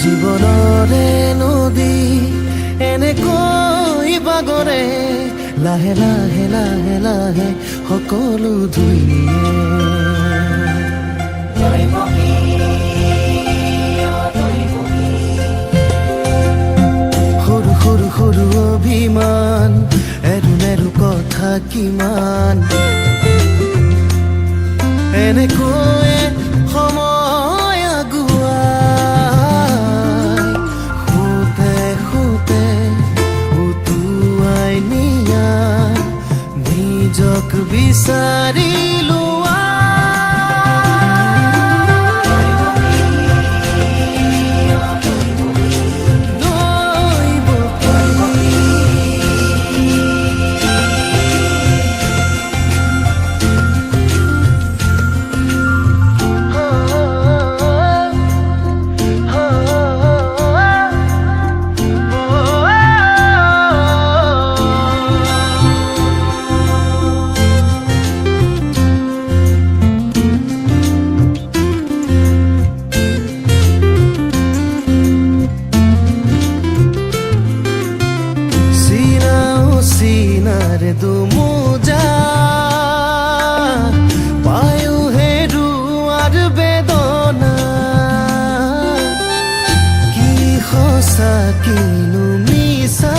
জীৱনৰে নদী এনেকৈ বাগৰে লাহে লাহে লাহে লাহে সকলো ধুই নিয়ে সৰু সৰু সৰু অভিমান এৰু মেৰু কথা কিমান এনেকৈ সময় আগুৱাই শুতে শুতে উটুৱাই নিয়া নিজক বিচাৰি লোৱা সিনাৰে দুমুজা পায়ু হেৰু আৰ বেদনা কি সঁচা কিনো মিছা